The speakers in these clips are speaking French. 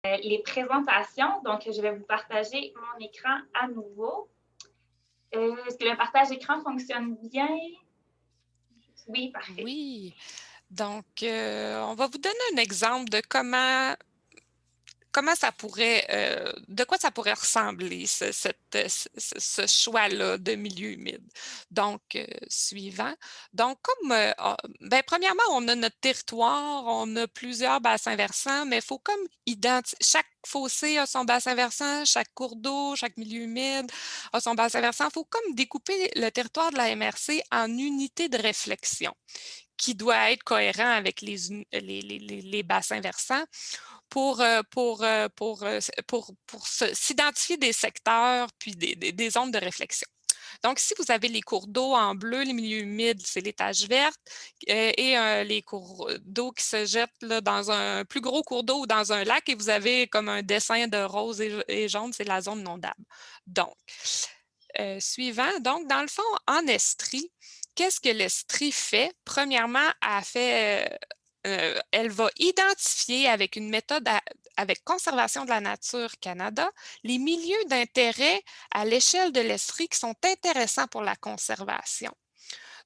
les présentations. Donc, je vais vous partager mon écran à nouveau. Est-ce que le partage écran fonctionne bien? Oui, parfait. Oui. Donc, on va vous donner un exemple de comment ça pourrait, de quoi ça pourrait ressembler, ce choix-là de milieu humide. Donc, suivant. Donc, premièrement, on a notre territoire, on a plusieurs bassins versants, mais il faut comme identifier, chaque fossé a son bassin versant, chaque cours d'eau, chaque milieu humide a son bassin versant. Il faut comme découper le territoire de la MRC en unités de réflexion qui doit être cohérent avec les bassins versants pour s'identifier des secteurs puis des zones de réflexion. Donc, si vous avez les cours d'eau en bleu, les milieux humides, c'est les taches vertes, les cours d'eau qui se jettent là, dans un plus gros cours d'eau ou dans un lac, et vous avez comme un dessin de rose et jaune, c'est la zone inondable. Donc, suivant, donc, dans le fond, en estrie, qu'est-ce que l'estrie fait? Premièrement, elle va identifier avec une méthode avec Conservation de la nature Canada les milieux d'intérêt à l'échelle de l'Estrie qui sont intéressants pour la conservation.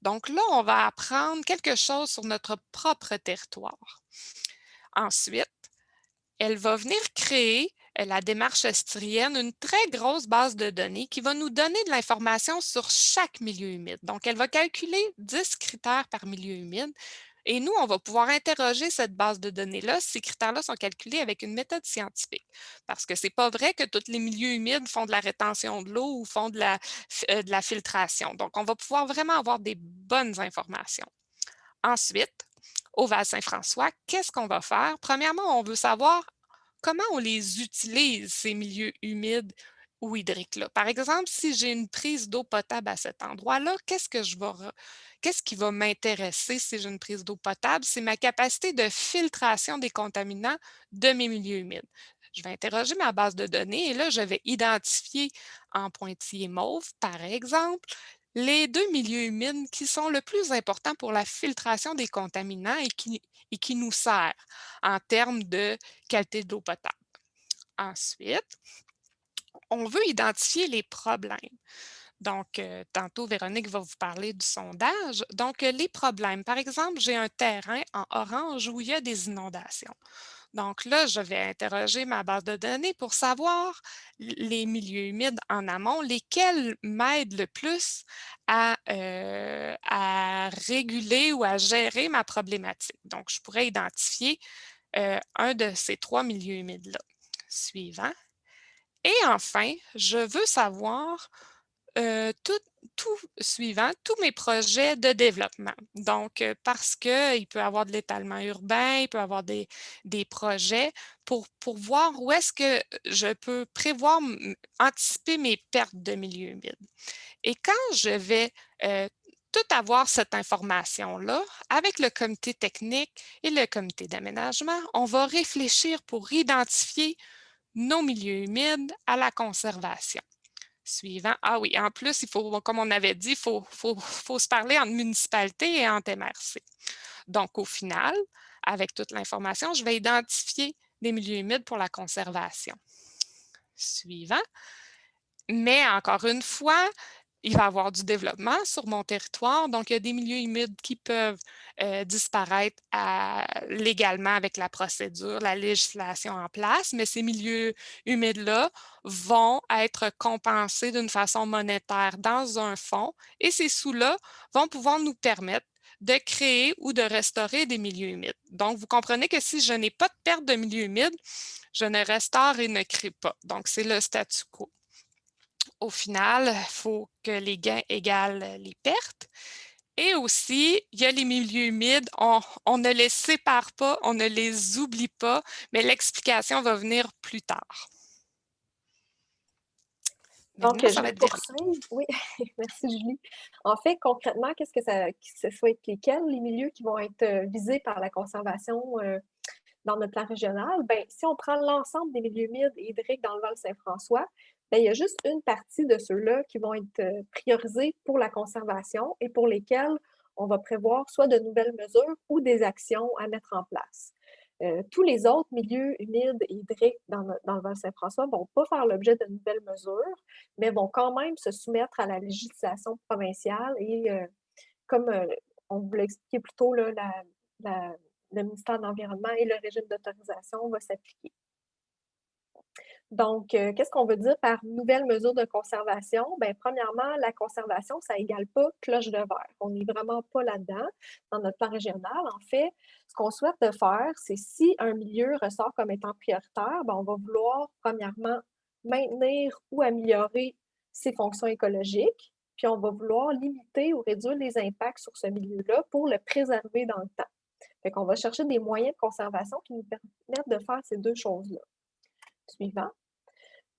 Donc là, on va apprendre quelque chose sur notre propre territoire. Ensuite, elle va venir créer la démarche estrienne, une très grosse base de données qui va nous donner de l'information sur chaque milieu humide. Donc, elle va calculer 10 critères par milieu humide et nous, on va pouvoir interroger cette base de données-là. Ces critères-là sont calculés avec une méthode scientifique parce que ce n'est pas vrai que tous les milieux humides font de la rétention de l'eau ou font de la filtration. Donc, on va pouvoir vraiment avoir des bonnes informations. Ensuite, au Val-Saint-François, qu'est-ce qu'on va faire? Premièrement, on veut savoir comment on les utilise, ces milieux humides ou hydriques-là. Par exemple, si j'ai une prise d'eau potable à cet endroit-là, qu'est-ce qui va m'intéresser si j'ai une prise d'eau potable? C'est ma capacité de filtration des contaminants de mes milieux humides. Je vais interroger ma base de données et là, je vais identifier en pointillé mauve, par exemple, les deux milieux humides qui sont le plus importants pour la filtration des contaminants et qui nous servent en termes de qualité d'eau potable. Ensuite, on veut identifier les problèmes. Donc, tantôt, Véronique va vous parler du sondage. Donc, les problèmes. Par exemple, j'ai un terrain en orange où il y a des inondations. Donc là, je vais interroger ma base de données pour savoir les milieux humides en amont, lesquels m'aident le plus à réguler ou à gérer ma problématique. Donc, je pourrais identifier un de ces trois milieux humides-là. Suivant. Et enfin, je veux savoir tout, tout suivant, tous mes projets de développement. Donc, parce qu'il peut y avoir de l'étalement urbain, il peut y avoir des projets pour voir où est-ce que je peux prévoir, anticiper mes pertes de milieu humide. Et quand je vais tout avoir cette information-là, avec le comité technique et le comité d'aménagement, on va réfléchir pour identifier nos milieux humides à la conservation. Suivant. Ah oui, en plus, il faut, comme on avait dit, il faut se parler entre municipalité et entre MRC. Donc, au final, avec toute l'information, je vais identifier des milieux humides pour la conservation. Suivant. Mais encore une fois, il va y avoir du développement sur mon territoire. Donc, il y a des milieux humides qui peuvent disparaître légalement avec la procédure, la législation en place, mais ces milieux humides-là vont être compensés d'une façon monétaire dans un fonds et ces sous-là vont pouvoir nous permettre de créer ou de restaurer des milieux humides. Donc, vous comprenez que si je n'ai pas de perte de milieu humide, je ne restaure et ne crée pas. Donc, c'est le statu quo. Au final, il faut que les gains égalent les pertes. Et aussi, il y a les milieux humides, on ne les sépare pas, on ne les oublie pas, mais l'explication va venir plus tard. Donc, Maintenant, ça je va vais être Véronique. poursuivre. Oui, merci Julie. En fait, concrètement, qu'est-ce que ce soit lesquels les milieux qui vont être visés par la conservation dans notre plan régional? Ben, si on prend l'ensemble des milieux humides et hydriques dans le Val-Saint-François, ben, il y a juste une partie de ceux-là qui vont être priorisés pour la conservation et pour lesquels on va prévoir soit de nouvelles mesures ou des actions à mettre en place. Tous les autres milieux humides et hydriques dans le Val-Saint-François ne vont pas faire l'objet de nouvelles mesures, mais vont quand même se soumettre à la législation provinciale et comme on vous l'a expliqué plus tôt, là, le ministère de l'Environnement et le régime d'autorisation va s'appliquer. Donc, qu'est-ce qu'on veut dire par nouvelles mesures de conservation? Bien, premièrement, la conservation, ça égale pas cloche de verre. On n'est vraiment pas là-dedans dans notre plan régional. En fait, ce qu'on souhaite de faire, c'est si un milieu ressort comme étant prioritaire, bien, on va vouloir, premièrement, maintenir ou améliorer ses fonctions écologiques, puis on va vouloir limiter ou réduire les impacts sur ce milieu-là pour le préserver dans le temps. Fait qu'on va chercher des moyens de conservation qui nous permettent de faire ces deux choses-là. Suivant.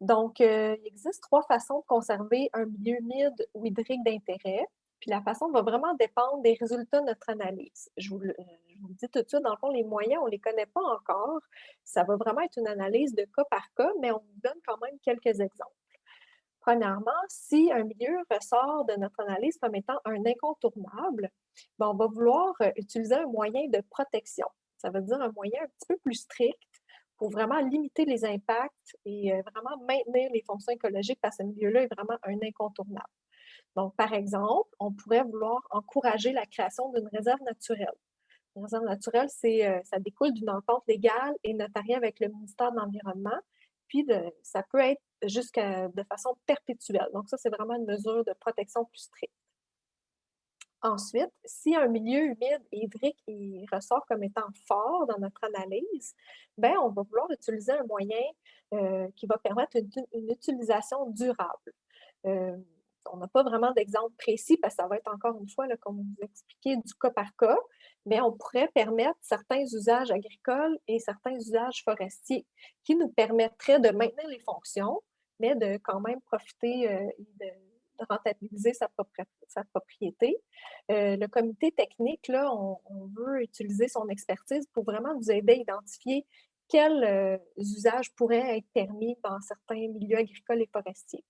Donc, il existe 3 façons de conserver un milieu humide ou hydrique d'intérêt. Puis la façon va vraiment dépendre des résultats de notre analyse. Je vous le dis tout de suite, dans le fond, les moyens, on ne les connaît pas encore. Ça va vraiment être une analyse de cas par cas, mais on vous donne quand même quelques exemples. Premièrement, si un milieu ressort de notre analyse comme étant un incontournable, bien, on va vouloir utiliser un moyen de protection. Ça veut dire un moyen un petit peu plus strict pour vraiment limiter les impacts et vraiment maintenir les fonctions écologiques parce que ce milieu-là est vraiment un incontournable. Donc, par exemple, on pourrait vouloir encourager la création d'une réserve naturelle. Une réserve naturelle, ça découle d'une entente légale et notariée avec le ministère de l'Environnement, puis ça peut être de façon perpétuelle. Donc, ça, c'est vraiment une mesure de protection plus stricte. Ensuite, si un milieu humide et hydrique il ressort comme étant fort dans notre analyse, bien, on va vouloir utiliser un moyen qui va permettre une utilisation durable. On n'a pas vraiment d'exemple précis parce que ça va être encore une fois, là, comme vous expliquez, du cas par cas, mais on pourrait permettre certains usages agricoles et certains usages forestiers qui nous permettraient de maintenir les fonctions, mais de quand même profiter et de rentabiliser sa propriété. Le comité technique, là, on veut utiliser son expertise pour vraiment nous aider à identifier quels usages pourraient être permis dans certains milieux agricoles et forestiers.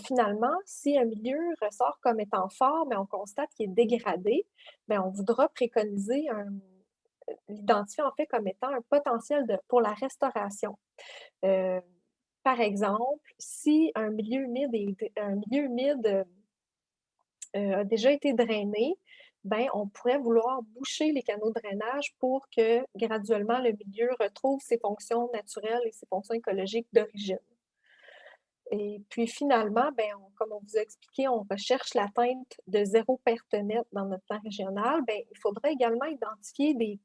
Finalement, si un milieu ressort comme étant fort, mais on constate qu'il est dégradé, bien, on voudra préconiser l'identifier en fait comme étant un potentiel pour la restauration. Par exemple, si un milieu humide a déjà été drainé, ben, on pourrait vouloir boucher les canaux de drainage pour que graduellement le milieu retrouve ses fonctions naturelles et ses fonctions écologiques d'origine. Et puis finalement, ben, comme on vous a expliqué, on recherche l'atteinte de zéro perte nette dans notre plan régional. Ben, il faudra également identifier des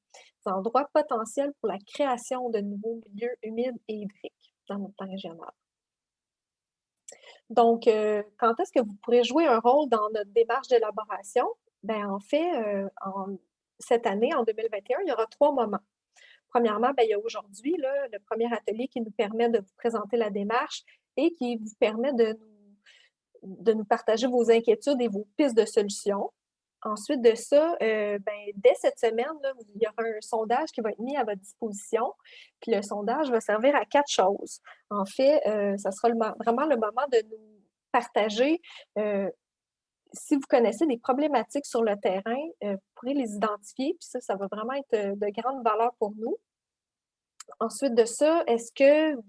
endroits potentiels pour la création de nouveaux milieux humides et hydriques dans notre plan régional. Donc, quand est-ce que vous pourrez jouer un rôle dans notre démarche d'élaboration? Bien, en fait, cette année, en 2021, il y aura 3 moments. Premièrement, bien, il y a aujourd'hui là, le premier atelier qui nous permet de vous présenter la démarche et qui vous permet de nous partager vos inquiétudes et vos pistes de solutions. Ensuite de ça, ben, dès cette semaine, là, il y aura un sondage qui va être mis à votre disposition. Puis le sondage va servir à 4 choses. En fait, ça sera vraiment le moment de nous partager. Si vous connaissez des problématiques sur le terrain, vous pourrez les identifier. Puis ça va vraiment être de grande valeur pour nous. Ensuite de ça, est-ce que vous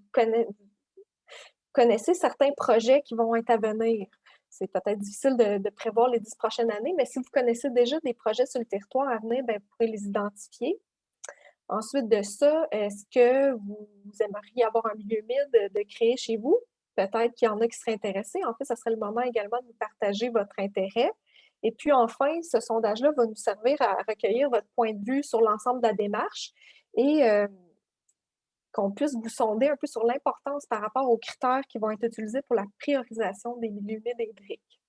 connaissez certains projets qui vont être à venir? C'est peut-être difficile de prévoir les 10 prochaines années, mais si vous connaissez déjà des projets sur le territoire à venir, bien, vous pourrez les identifier. Ensuite de ça, est-ce que vous aimeriez avoir un milieu humide de créer chez vous? Peut-être qu'il y en a qui seraient intéressés. En fait, ce serait le moment également de nous partager votre intérêt. Et puis enfin, ce sondage-là va nous servir à recueillir votre point de vue sur l'ensemble de la démarche et qu'on puisse vous sonder un peu sur l'importance par rapport aux critères qui vont être utilisés pour la priorisation des milieux humides et hydriques.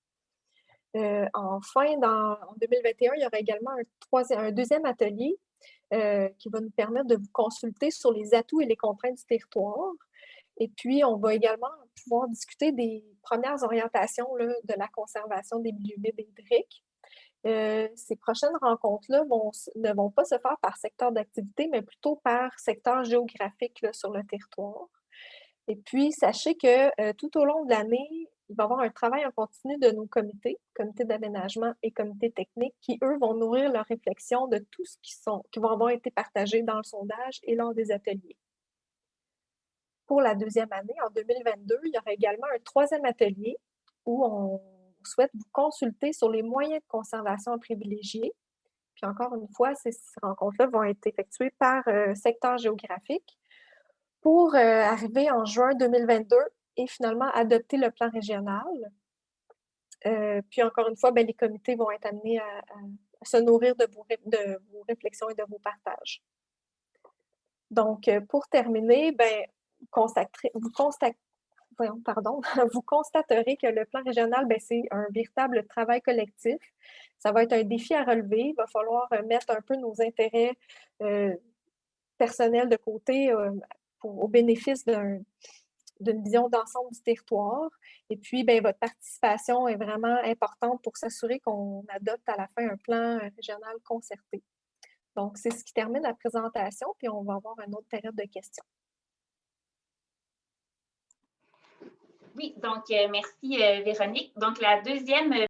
Enfin, en 2021, il y aura également un deuxième atelier qui va nous permettre de vous consulter sur les atouts et les contraintes du territoire. Et puis, on va également pouvoir discuter des premières orientations là, de la conservation des milieux humides et hydriques. Ces prochaines rencontres-là ne vont pas se faire par secteur d'activité, mais plutôt par secteur géographique là, sur le territoire. Et puis, sachez que tout au long de l'année, il va y avoir un travail en continu de nos comités d'aménagement et comités techniques, qui, eux, vont nourrir leur réflexion de tout ce qui vont avoir été partagés dans le sondage et lors des ateliers. Pour la deuxième année, en 2022, il y aura également un troisième atelier où on souhaite vous consulter sur les moyens de conservation privilégiés. Puis encore une fois, ces rencontres-là vont être effectuées par secteur géographique pour arriver en juin 2022 et finalement adopter le plan régional. Puis encore une fois, les comités vont être amenés à se nourrir de vos réflexions et de vos partages. Donc, pour terminer, vous constaterez que le plan régional, c'est un véritable travail collectif. Ça va être un défi à relever. Il va falloir mettre un peu nos intérêts personnels de côté au bénéfice d'une vision d'ensemble du territoire. Et puis, votre participation est vraiment importante pour s'assurer qu'on adopte à la fin un plan régional concerté. Donc, c'est ce qui termine la présentation, puis on va avoir une autre période de questions. Oui, donc merci Véronique. Donc, la deuxième